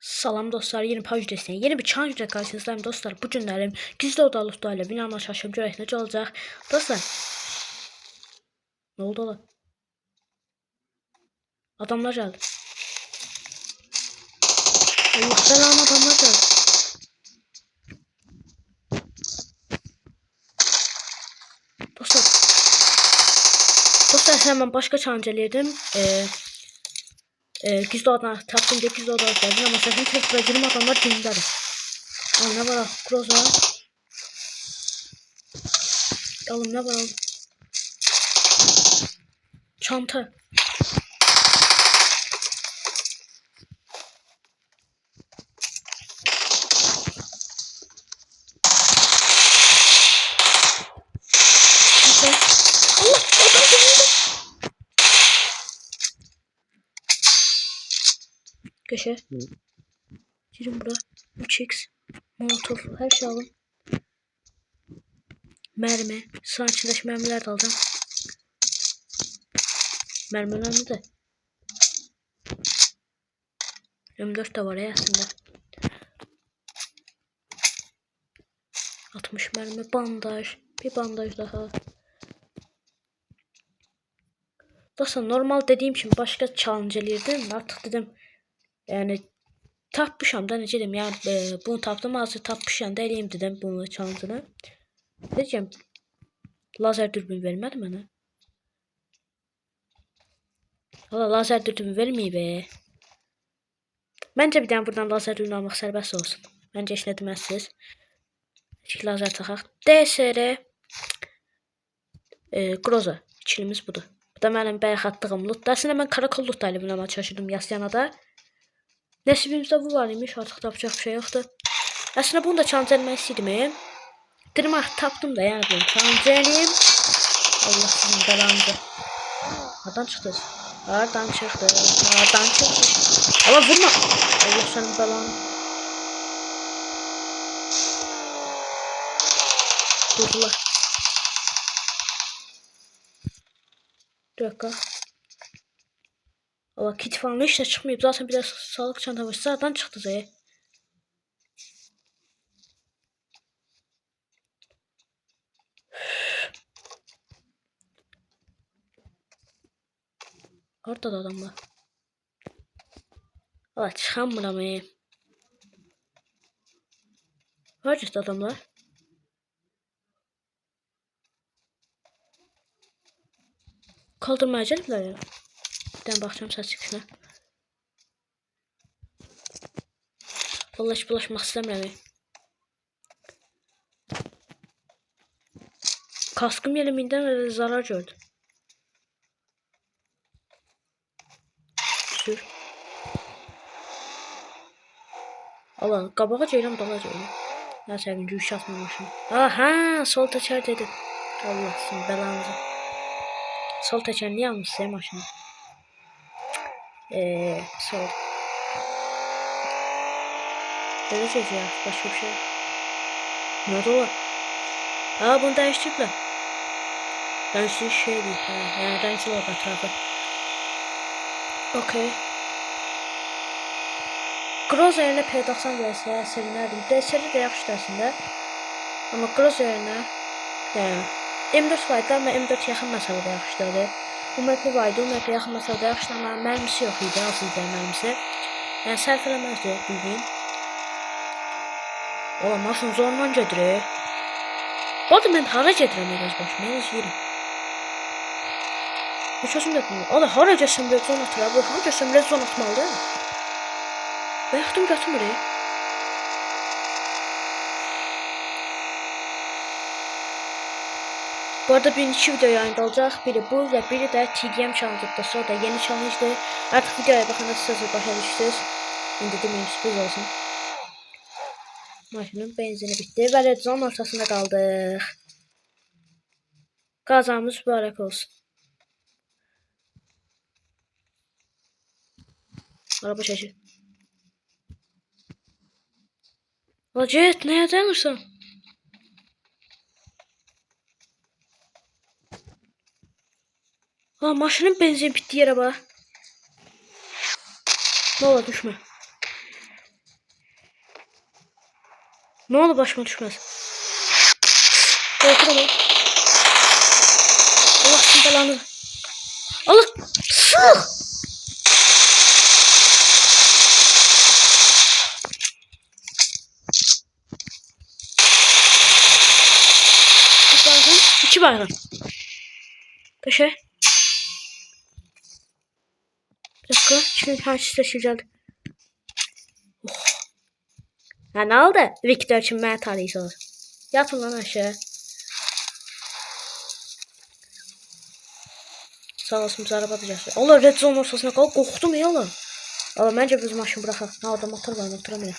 Salam dostlar, yeni PUBG desteği, yeni bir challenge ile karşınızdayım dostlar. Bu günlerim gizli oda lootlarıyla binanın şaşırım görək necə olacaq. Dostlar, ne oldu ola? Adamlar geldi. Allah belanı, adamlar geldi. Dostlar hemen başka challenge eləyirdim. Gizli oda tapdım diye gizli oda geldim ama sakın tek bırakırım, adamlar dinledi. Ne var? Cross var. Alın, ne var? Alın. Çanta. Allah, adam dinledi. Köşe. Girin bura. 3x. Molotov. Her şey alın. Mermi. Sıra içindeki mermiler de alacağım. Mermi önemli de. M4 de var ya aslında. 60 mermi. Bandaj. Bir bandaj daha. Dostlar normal dediğim için başka challenge eləyirdim. Artık dedim. Yani tapmışam da necə dedim. Yani bunu tapdım. Azı tapmışam da eləyim dedim bunu challenge'ını. Diyeceğim. Lazer dürbün vermedi mənə. Valla lazer dürbün vermeyeyim be. Bence bir tane buradan lazer dürbün almak serbest olsun. Bence işine demezsiniz. İki lazer takaq. DSR Groza. İkilimiz budur. Bu da benim bayaq attığım loot. Aslında ben karakol loot da elimden çalışırdım Yasyanada. Nesibimizde bu var imiş. Artık yapacak bir şey yoktu. Aslında bunu da challenge etmek istedim. Dedim tapdım da yani bunu challenge edeyim. Allah sizin belanızı. Nereden çıktı? Nereden çıktı? Nereden çıktı? Allah vurma. Allah senin belanı. Durdular. Bir dakika. Allah kit falan hiç de çıkmıyor. Zaten bir de sağlık çantamız zaten çıktı zaten. Orada da adam var. Allah çıkamıyorum. Var işte adamlar. Kaldırmaya geldiler ya. Bir tane bakacağım saç çıkışına. Vallahi bulaşmak istemiyorum. Kaskım yeriminden zarar gördü. Sür. Allah kabağa ceylan dala ceylan. Ya sen güç atmamışsın. Aha sol teker dedi. Allah'sın belanızı. Sol teker niye almışsın ya maşını? Sol. Göreceğiz ya başka bir şey. Ne oldu lan? Bunu değiştirdiler. Renkli şey değil. Yani renkli oldu tarafı. Okey. Groza yerine P90 versə sevinərdim. DSR de yaxşı əslində. Amma Groza yerine yani M4 vardı ama M4 yaxın məsafədə yaxşıdır. Bu MP vardı, bu MP yaxın məsafədə yaxşıdır amma mərmisi yox idi, az idi mərmisi. Yəni sərf eləməzdi bildiğin. Ola maşın zorla gedir. Bu arada mən hara gedirəm öz başıma, mən izləyirəm. Heç özüm də bilmirəm. Ola hara gəlsəm red zone atır, bu hara gəlsəm red zone atmalıdır. Ben yaptım götüm buraya. Bu arada bir iki video yayında olacak. Biri bu ve biri de TDM challenge'da. Sonra da yeni challenge'da. Artık videoya bakın nasıl sözü başa düştünüz. Şimdi demeyeyim sürpriz olsun. Maşının benzini bitti ve red zone ortasında kaldık. Kazamız mübarek olsun. Araba şaşır. Acet ne yazarsın? Maşının benzin bitti yere bak. Ne olur düşme. Ne olur başıma düşmez. Korkuyorum. Allah sizin belanı. Allah. Sık. Bir baygın. 2 baygın. Köşe. Bir dakika. Şimdi karşı seçim geldi. Oh. Ya ne oldu? Victor için ben tarihisi olur. Yatın lan aşağı. Sağ olsun biz araba diyeceğiz. Allah red zone ortasına kalk. Korktum ya Allah. Allah bence biz maşın bırakalım. Ha orada motor var, motoramıyor.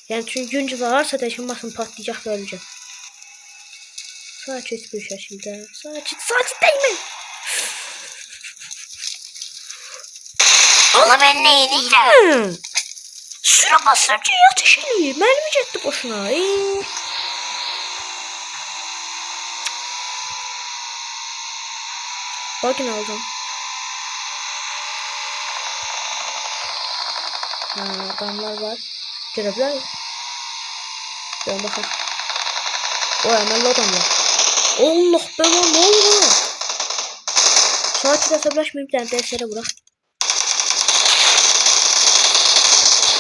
Yani çünkü güncü varsa değişim maşın patlayacak ve öleceğim. Sakin bir şekilde. Sakin değil mi? Allah ben ne edeceğim? Süre basınca ateş ediyor. Mermi gitti boşuna. Bakın aldım. Ha, adamlar var. Görebilir. Ben bakalım. O hemen adamlar. Allah be lan ne oldu lan? Saati hesaplaşmayayım bir tane derslere bırak.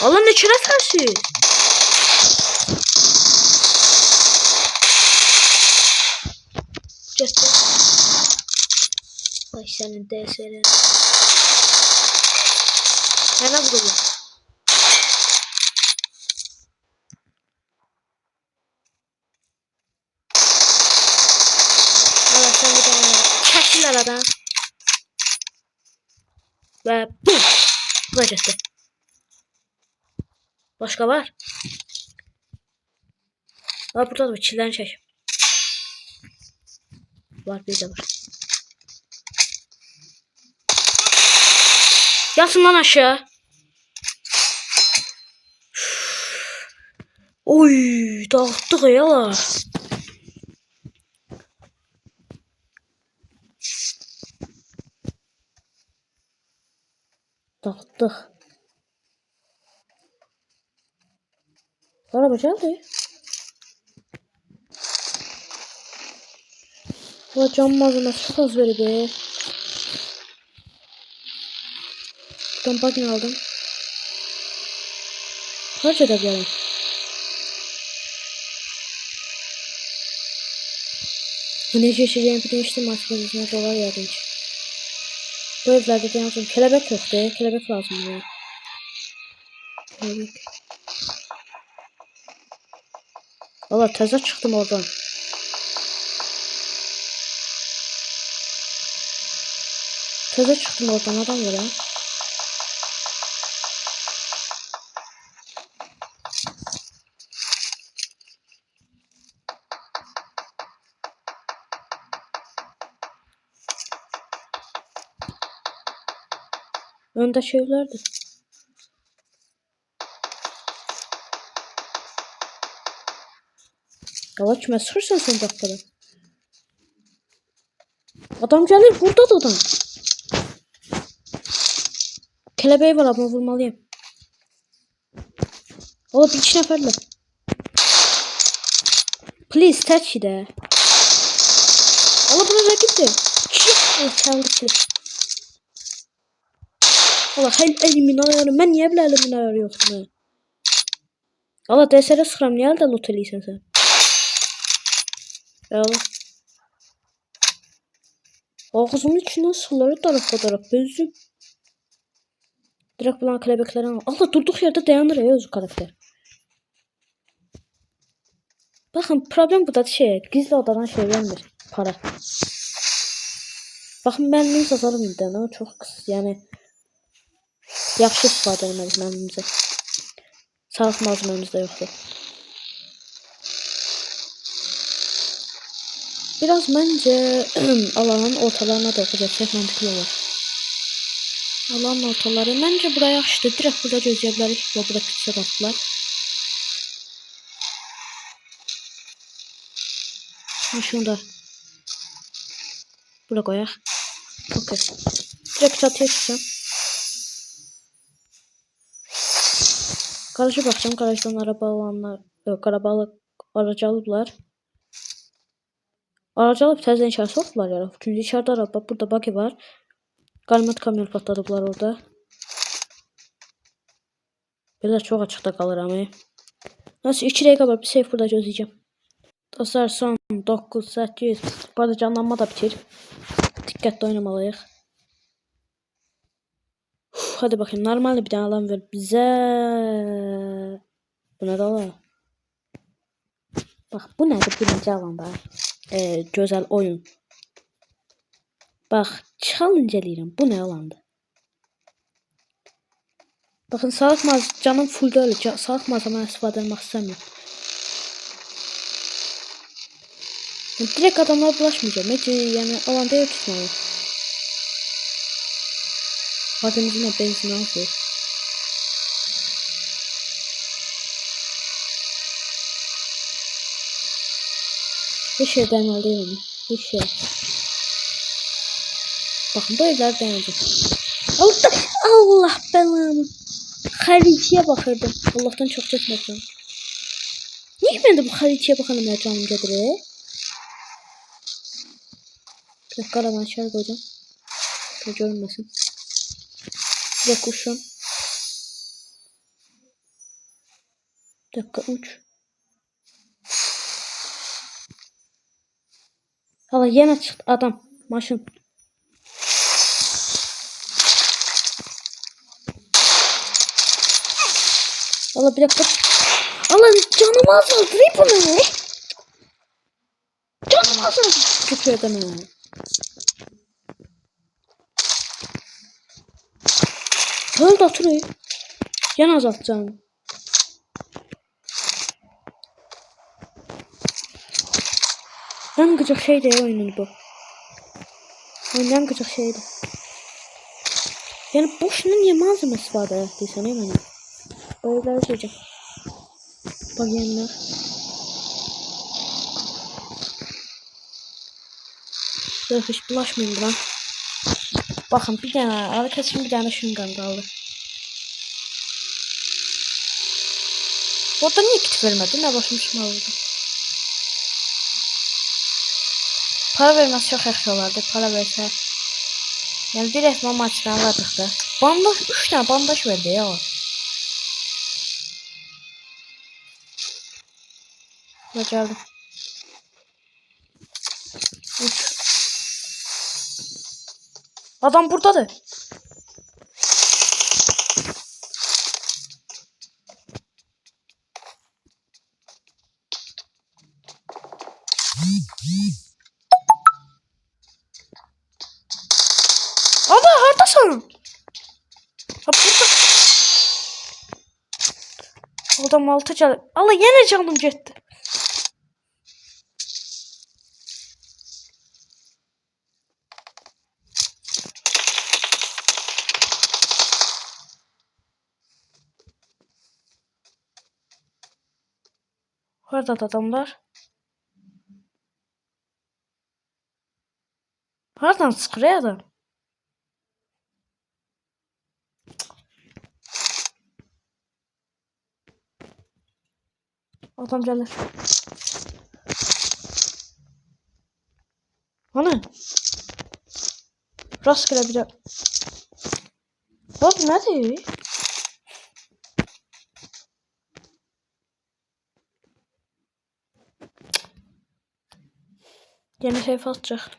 Allah ne çırafası? Cesur. Ay senin DSR. Hemen vuruyor. Allah sen bir tane çekil aradan. Ve bum. Vuracaktı. Başka var. Aa burada da çilerini çek. Var bir de var. Yatın lan aşağı. Oy dağıttık ya. Dağıttık. Araba geldi. Bu cam malzemesi çok az verdi. Buradan bagin aldım. Kaç edebilirim? Enerji yaşayacağım bir demiştim açmadığına dolar yardım. Bu evlerde de yazdım. Kelebek yok de. Kelebek lazım ya. Kelebek. Valla teze çıktım oradan. Teze çıktım oradan adam var ha. Önde şeylerdi. Yavaş kime sırsan sen dakikada. Adam gelir burada da adam. Kelebeği var ama vurmalıyım. Oğlum bir 2 neferle. Please touch it. Allah buna gitti. Allah çaldı ki. Allah elimin ayarı. Ben niye bile elimin ayarı yoktu ne? Allah DSR sıkıram niye elde loot eliysen sen? Allah. Ağzımın içinden suları darap bezdim. Direkt bulan kelebekleri al. Allah durduk yerde dayanır ya özü karakter. Bakın problem burada şey gizli odadan şey vermir. Para. Bakın mənimiz azalım internet çok kısa yani. Yaxşı istifadə etmeliyiz mənimizə. Sağlık malzememiz de yoktu. Biraz bence alanın ortalarına doğru geçsek mantıklı olur. Alanın ortaları bence buraya yaxşıdır. Direkt burada gözleyebiliriz. Burada küçük attılar. Şunu da buraya koyak. Okey. Direkt çatıya çıkacağım. Garaja bakacağım. Garajdan araba alanlar, aracı alıblar. Aracı alıp təzədən içəri soxdular ya. Çünki içeride araba, burada buggy var. Qalimat kamyon patladıblar orada. Belə çox açıqda qalıram. Nasıl 2 dəqiqə var. Bir safe burada gözləyəcəm. Dostlar son 9, 8. Bu arada canlanma da bitir. Diqqətli oynamalıyıq. Hadi bakayım. Normalde bir tane alan ver bize. Bu ne da? Bak bu nedir? Birinci alanda. Güzel oyun. Bak challenge eləyirəm. Bu ne alandı? Bakın sağlık canım full öyle. Sağlık malzemeden istifadə etmək istəmirəm. Direkt adamlara bulaşmayacağım. Yani alanda yer tutmalıyım. Vademizin de benzin alıyor. Bir şey denmeli değil mi? Bir şey. Bakın bu evler denecek. Allah belamı. Xəriciyə baxırdım. Allah'tan çok çəkmədim. Niye ben de bu xəriciyə baxanım canım gedir? Bir dakika arabanı içeri koyacağım. Görünmesin. Bir dakika uçacağım. Bir dakika uç. Hala yine çıktı adam. Maşın. Hala bir dakika. Hala canım azaldı. Bunu ne? Canım azaldı. Kötü edemem. Öl de oturuyor. Yan azaltacağım. En gıcık şey de oyunun bu. En gıcık şeydi. Yani boşuna niye malzemesi var da yaptıysan hemen. Böyle söyleyeceğim. Bak yanına. Yok hiç bulaşmayayım lan. Bakın bir tane arkadaşım bir tane şundan kaldı. Orada niye kit vermedi? Ne başmışım aldım. Para vermez çok yaxşı olardı. Para versə. Yani direkt maçdan alırdıq da. Bandaj 3 tane bandaj verdi ya o. Ne geldi? Uç. Adam buradadır. Abi haradasın? Ha burada. Adam 6 canım. Allah yine canım gitti. Orada adamlar. Nereden sıkıyor adam? Adam gelir. Hani? Rastgele bir de. Bak ne diyor? Yeni şey atacak.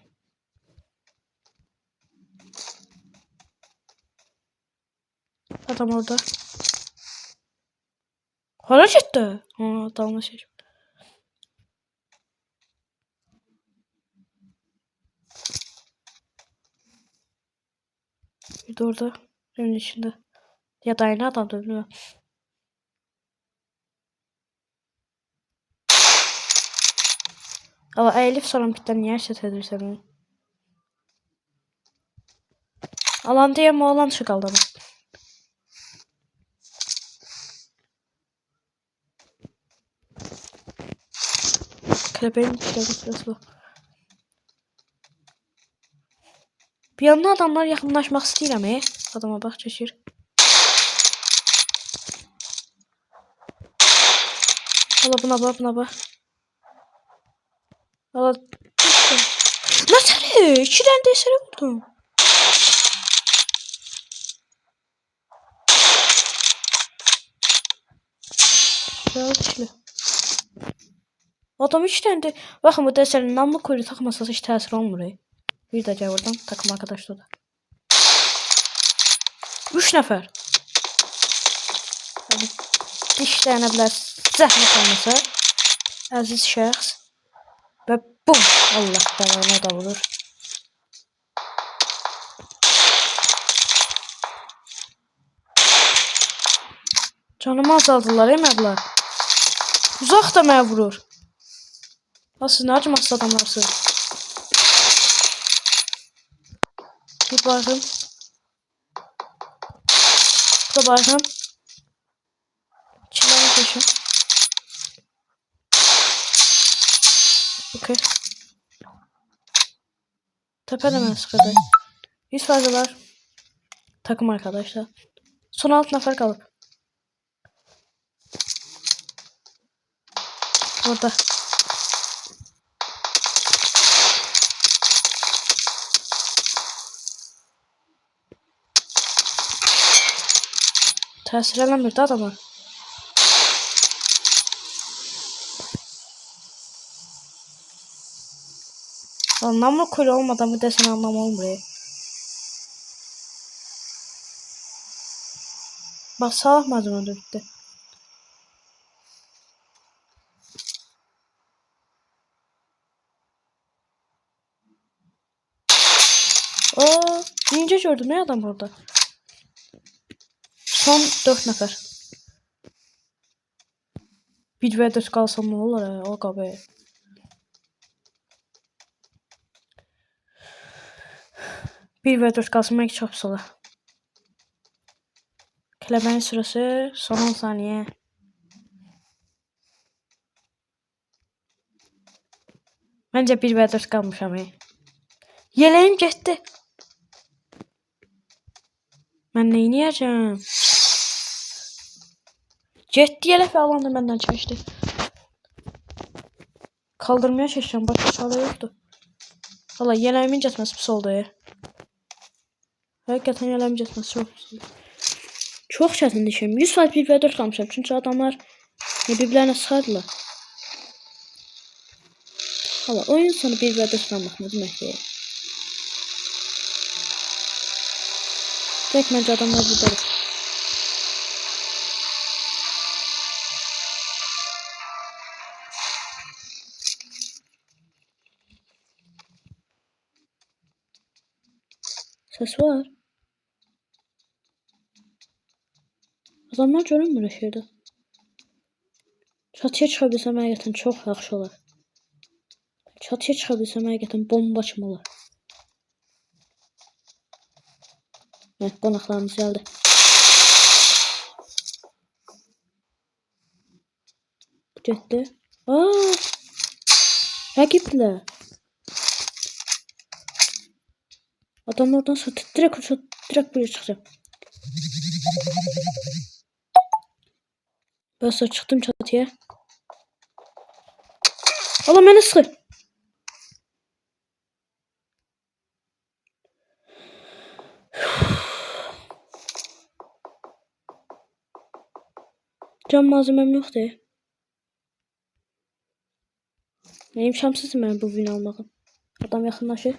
Adam orada. Hala gitti. Adamla şey. Bir de orada. Evin içinde. Ya da aynı adam da bilmiyorum. Ama Elif sonra niye set edirsən onu? Alan diye mi olan şu kaldı ama. Köpeğin sırası bu. Bir yandan adamlar yaxınlaşmaq istəyirəm. Adama bax çəkir. Allah buna bak. Allah. Nasıl? 2 tane de eseri vurdum. Güzel. Adam 3 tane de. Bakın bu deserin namlu kuyruğu takmasa hiç tesir olmuyor. Bir de gel oradan takım arkadaşlar da. 3 nefer. Yani dişləyənə bilər zəhmət olmasa. Əziz şəxs. Və bum. Allah bəlanı da vurur. Canımı azaldılar məblər. Uzaq da mənə vurur. Siz nə acımasız adamlarsınız. Bir baxım. Bu da baxım. Çiləmi keçin. Okey. Təpədə mənə sıxırdı. 100 fazlalar. Takım arkadaşlar. Son 6 nəfər qalıb. Orada. Təsir eləmirdi adama. Namlu kuyruğu olmadan bu desen anlam olmuyor. Bak sağlık malzeme de bitti. Oo, ninja gördüm ne adam orada. Son 4 nefer. 1 ve 4 kalsam ne olur ya o kabe. Bir ve 4 kalsam belki çok pis olur. Klebenin süresi son 10 saniye. Bence 1 ve 4 kalmış ama. Yeleğim gitti. Ben neyini yiyeceğim? Gitti yelek ve alandı benden çalıştı. Kaldırmaya çalışacağım. Başka çare yoktu. Valla yeleğimin cetmesi pis oldu ya. Hakikaten yeleğimin cetmesi çok pis oldu. Çok çətin dişim. 100 saat 1 ve 4 kalmışım. Çünkü adamlar birbirlerine sardılar. Valla oyun sonu 1 ve 4 kalmak ne demek değil. Tek bence adamlar burada. Ses var. Adamlar görünmür şeydə. Çatıya çıkabilsəm həqiqətən çox yaxşı olar. Çatıya çıkabilsəm həqiqətən bomba kimi olar. Evet, qonaqlarımız geldi. Getdi. Aa! Rəqiblər. Adam oradan sonra direkt buraya çıkacağım. Ben sonra çıktım çatıya. Allah beni sıkır. Cam malzemem yoktu. Benim şamsızım ben bu win almağım. Adam yakınlaşır.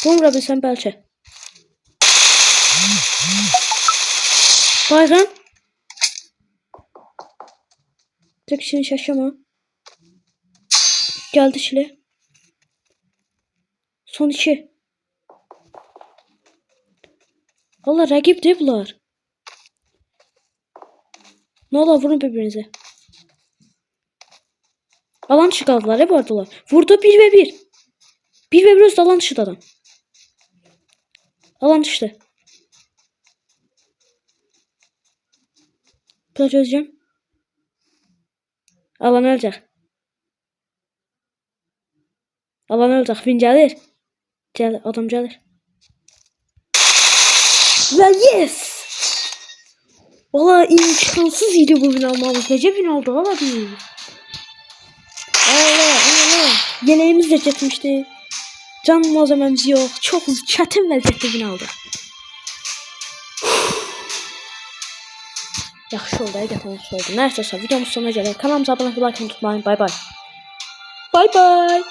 Vurabilsem belki. Bayram. Tek kişinin şaşama. Geldi çile. Son 2. Allah rakip değil bunlar. Ne olur vurun birbirinize. Alan dışı kaldılar hep oradalar. Vurdu 1 ve 1. 1 ve 1 üstü alan dışı adam. Alan dışı. Burada çözeceğim. Alan ölecek. Alan ölecek. Win gelir. Gel, adam gelir. Ve yes! Valla imkansız idi bu win almamız. Nece win oldu valla değil. Yeleğimiz də getmişdi. Can malzəməmiz yox. Çox çətin vəziyyətdə win aldıq. Yaxşı oldu, həqiqətən yaxşı oldu. Nəysə, videomuz sonuna gələk. Kanalımıza abunə olmayı unutmayın. Bay bay. Bay bay.